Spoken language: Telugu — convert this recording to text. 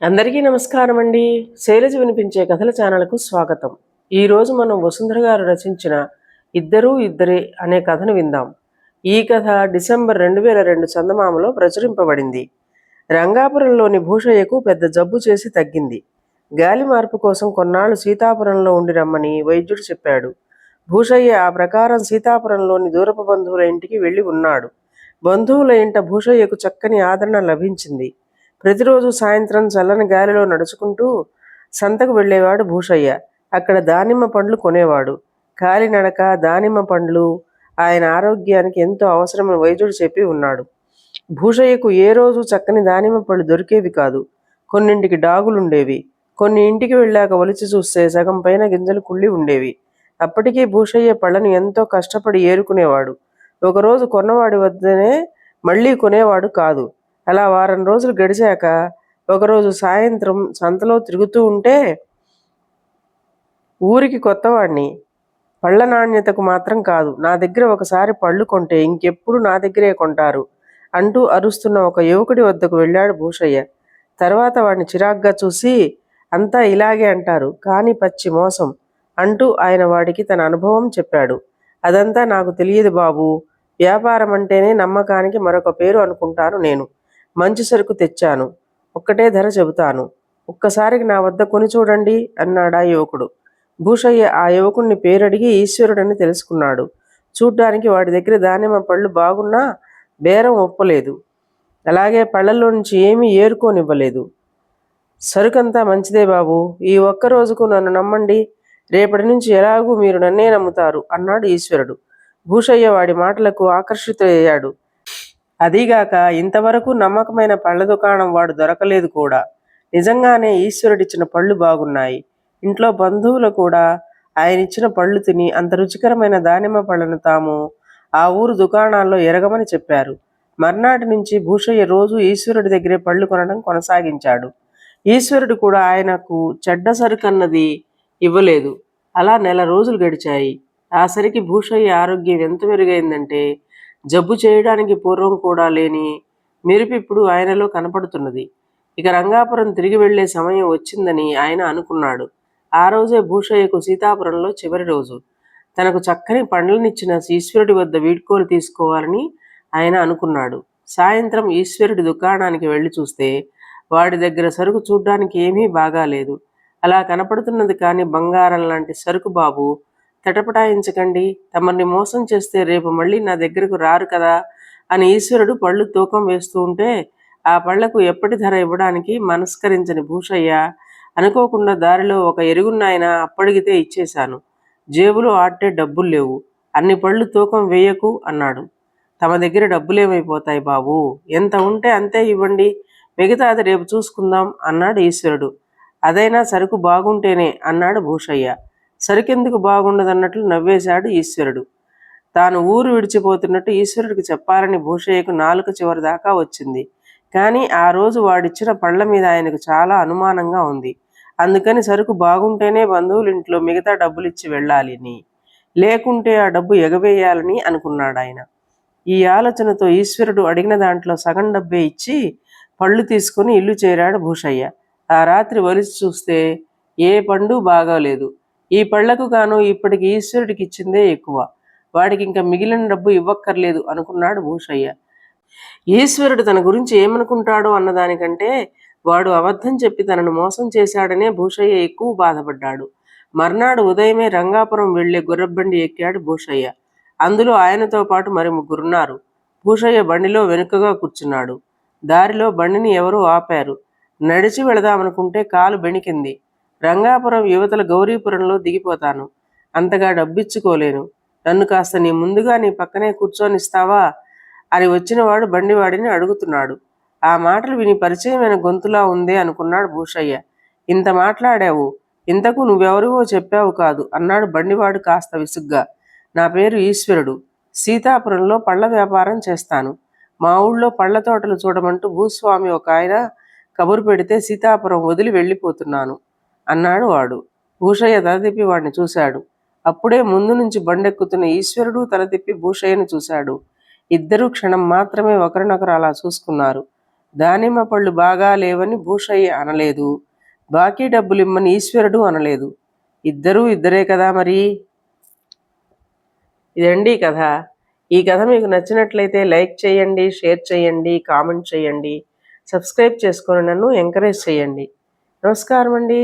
అందరికీ నమస్కారం అండి. శైలజ వినిపించే కథల ఛానల్కు స్వాగతం. ఈరోజు మనం వసుంధర గారు రచించిన ఇద్దరూ ఇద్దరే అనే కథను విందాం. ఈ కథ డిసెంబర్ 2002 చందమామలో ప్రచురింపబడింది. రంగాపురంలోని భూషయ్యకు పెద్ద జబ్బు చేసి తగ్గింది. గాలి మార్పు కోసం కొన్నాళ్ళు సీతాపురంలో ఉండి రమ్మని వైద్యుడు చెప్పాడు. భూషయ్య ఆ ప్రకారం సీతాపురంలోని దూరపు బంధువుల ఇంటికి వెళ్ళి ఉన్నాడు. బంధువుల ఇంట భూషయ్యకు చక్కని ఆదరణ లభించింది. ప్రతిరోజు సాయంత్రం చల్లని గాలిలో నడుచుకుంటూ సంతకు వెళ్ళేవాడు భూషయ్య. అక్కడ దానిమ్మ పండ్లు కొనేవాడు. కాలినడక దానిమ్మ పండ్లు ఆయన ఆరోగ్యానికి ఎంతో అవసరమని వైద్యుడు చెప్పి ఉన్నాడు. భూషయ్యకు ఏ రోజు చక్కని దానిమ్మ పళ్ళు దొరికేవి కాదు. కొన్నింటికి డాగులుండేవి. కొన్ని ఇంటికి వెళ్ళాక ఒలిచి చూస్తే సగం పైన గింజలు కుళ్ళి ఉండేవి. అప్పటికీ భూషయ్య పళ్ళను ఎంతో కష్టపడి ఏరుకునేవాడు. ఒకరోజు కొన్నవాడి వద్దనే మళ్ళీ కొనేవాడు కాదు. అలా వారం రోజులు గడిచాక ఒకరోజు సాయంత్రం సంతలో తిరుగుతూ ఉంటే, ఊరికి కొత్తవాడిని, పళ్ళ నాణ్యతకు మాత్రం కాదు, నా దగ్గర ఒకసారి పళ్ళు కొంటే ఇంకెప్పుడు నా దగ్గరే కొంటారు అంటూ అరుస్తున్న ఒక యువకుడి వద్దకు వెళ్ళాడు భూషయ్య. తర్వాత వాడిని చిరాగ్గా చూసి, అంతా ఇలాగే అంటారు కానీ పచ్చి మోసం అంటూ ఆయన వాడికి తన అనుభవం చెప్పాడు. అదంతా నాకు తెలియదు బాబు. వ్యాపారం అంటేనే నమ్మకానికి మరొక పేరు అనుకుంటాను నేను. మంచి సరుకు తెచ్చాను, ఒక్కటే ధర చెబుతాను, ఒక్కసారికి నా వద్ద కొని చూడండి అన్నాడా యువకుడు. భూషయ్య ఆ యువకుడిని పేరడిగి ఈశ్వరుడని తెలుసుకున్నాడు. చూడ్డానికి వాడి దగ్గర దానిమ్మ పళ్ళు బాగున్నా బేరం ఒప్పలేదు. అలాగే పళ్ళల్లో నుంచి ఏమీ ఏరుకోనివ్వలేదు. సరుకంతా మంచిదే బాబు, ఈ ఒక్క రోజుకు నన్ను నమ్మండి, రేపటి నుంచి ఎలాగూ మీరు నన్నే నమ్ముతారు అన్నాడు ఈశ్వరుడు. భూషయ్య వాడి మాటలకు ఆకర్షితుడయ్యాడు. అదీగాక ఇంతవరకు నమ్మకమైన పళ్ళ దుకాణం వాడు దొరకలేదు కూడా. నిజంగానే ఈశ్వరుడిచ్చిన పళ్ళు బాగున్నాయి. ఇంట్లో బంధువులు కూడా ఆయనిచ్చిన పళ్ళు తిని అంత రుచికరమైన దానిమ్మ పళ్ళను తాము ఆ ఊరు దుకాణాల్లో ఎరగమని చెప్పారు. మర్నాటి నుంచి భూషయ్య రోజు ఈశ్వరుడి దగ్గరే పళ్ళు కొనడం కొనసాగించాడు. ఈశ్వరుడు కూడా ఆయనకు చెడ్డ సరుకన్నది ఇవ్వలేదు. అలా నెల రోజులు గడిచాయి. ఆ సరికి భూషయ్య ఆరోగ్యం ఎంత మెరుగైందంటే, జబ్బు చేయడానికి పూర్వం కూడా లేని మెరుపు ఇప్పుడు ఆయనలో కనపడుతున్నది. ఇక రంగాపురం తిరిగి వెళ్లే సమయం వచ్చిందని ఆయన అనుకున్నాడు. ఆ రోజే భూషయ్యకు సీతాపురంలో చివరి రోజు. తనకు చక్కని పండ్లనిచ్చిన ఈశ్వరుడి వద్ద వీడ్కోలు తీసుకోవాలని ఆయన అనుకున్నాడు. సాయంత్రం ఈశ్వరుడి దుకాణానికి వెళ్ళి చూస్తే వాడి దగ్గర సరుకు చూడ్డానికి ఏమీ బాగాలేదు. అలా కనపడుతున్నది కానీ బంగారం లాంటి సరుకు బాబు, తటపటాయించకండి, తమని మోసం చేస్తే రేపు మళ్ళీ నా దగ్గరకు రారు కదా అని ఈశ్వరుడు పళ్ళు తూకం వేస్తూ ఉంటే, ఆ పళ్లకు ఎప్పటి ధర ఇవ్వడానికి మనస్కరించని భూషయ్య అనుకోకుండా దారిలో ఒక ఎరుగున్నాయన అప్పడిగితే ఇచ్చేశాను, జేబులో ఆట్టే డబ్బులు లేవు, అన్ని పళ్ళు తూకం వేయకు అన్నాడు. తమ దగ్గర డబ్బులేమైపోతాయి బాబు, ఎంత ఉంటే అంతే ఇవ్వండి, మిగతాది రేపు చూసుకుందాం అన్నాడు ఈశ్వరుడు. అదైనా సరుకు బాగుంటేనే అన్నాడు భూషయ్య. సరుకెందుకు బాగుండదన్నట్లు నవ్వేశాడు ఈశ్వరుడు. తాను ఊరు విడిచిపోతున్నట్టు ఈశ్వరుడికి చెప్పాలని భూషయ్యకు నాలుక చివరి దాకా వచ్చింది. కానీ ఆ రోజు వాడిచ్చిన పళ్ల మీద ఆయనకు చాలా అనుమానంగా ఉంది. అందుకని సరుకు బాగుంటేనే బంధువులింట్లో మిగతా డబ్బులిచ్చి వెళ్ళాలని, లేకుంటే ఆ డబ్బు ఎగవేయాలని అనుకున్నాడు ఆయన. ఈ ఆలోచనతో ఈశ్వరుడు అడిగిన దాంట్లో సగం డబ్బే ఇచ్చి పళ్ళు తీసుకుని ఇల్లు చేరాడు భూషయ్య. ఆ రాత్రి ఒలిచి చూస్తే ఏ పండు బాగాలేదు. ఈ పళ్లకు గాను ఇప్పటికి ఈశ్వరుడికి ఇచ్చిందే ఎక్కువ. వాడికి ఇంకా మిగిలిన డబ్బు ఇవ్వక్కర్లేదు అనుకున్నాడు భూషయ్య. ఈశ్వరుడు తన గురించి ఏమనుకుంటాడో అన్నదానికంటే వాడు అబద్ధం చెప్పి తనను మోసం చేశాడనే భూషయ్య ఎక్కువ బాధపడ్డాడు. మర్నాడు ఉదయమే రంగాపురం వెళ్లే గుర్రబండి ఎక్కాడు భూషయ్య. అందులో ఆయనతో పాటు మరి ముగ్గురున్నారు. భూషయ్య బండిలో వెనుకగా కూర్చున్నాడు. దారిలో బండిని ఎవరో ఆపారు. నడిచి వెళదామనుకుంటే కాలు బెణికింది. రంగాపురం యువతల గౌరీపురంలో దిగిపోతాను, అంతగా డబ్బిచ్చుకోలేను, నన్ను కాస్త నీ ముందుగా నీ పక్కనే కూర్చొనిస్తావా అని వచ్చినవాడు బండివాడిని అడుగుతున్నాడు. ఆ మాటలు విని పరిచయమైన గొంతులా ఉందే అనుకున్నాడు భూషయ్య. ఇంత మాట్లాడావు, ఇంతకు నువ్వెవరివో చెప్పావు కాదు అన్నాడు బండివాడు కాస్త విసుగ్గా. నా పేరు ఈశ్వరుడు, సీతాపురంలో పళ్ళ వ్యాపారం చేస్తాను. మా ఊళ్ళో పళ్ళ తోటలు చూడమంటూ భూస్వామి ఒక ఆయన కబురు పెడితే సీతాపురం వదిలి వెళ్ళిపోతున్నాను అన్నాడు వాడు. భూషయ్య తల తిప్పి వాడిని చూశాడు. అప్పుడే ముందు నుంచి బండెక్కుతున్న ఈశ్వరుడు తల తిప్పి భూషయ్యను చూశాడు. ఇద్దరూ క్షణం మాత్రమే ఒకరినొకరు అలా చూసుకున్నారు. దానిమ్మ పళ్ళు బాగా లేవని భూషయ్య అనలేదు. బాకీ డబ్బులిమ్మని ఈశ్వరుడు అనలేదు. ఇద్దరూ ఇద్దరే కదా మరి. ఇదండి కథ. ఈ కథ మీకు నచ్చినట్లయితే లైక్ చేయండి, షేర్ చేయండి, కామెంట్ చేయండి, సబ్స్క్రైబ్ చేసుకొని నన్ను ఎంకరేజ్ చేయండి. నమస్కారం అండి.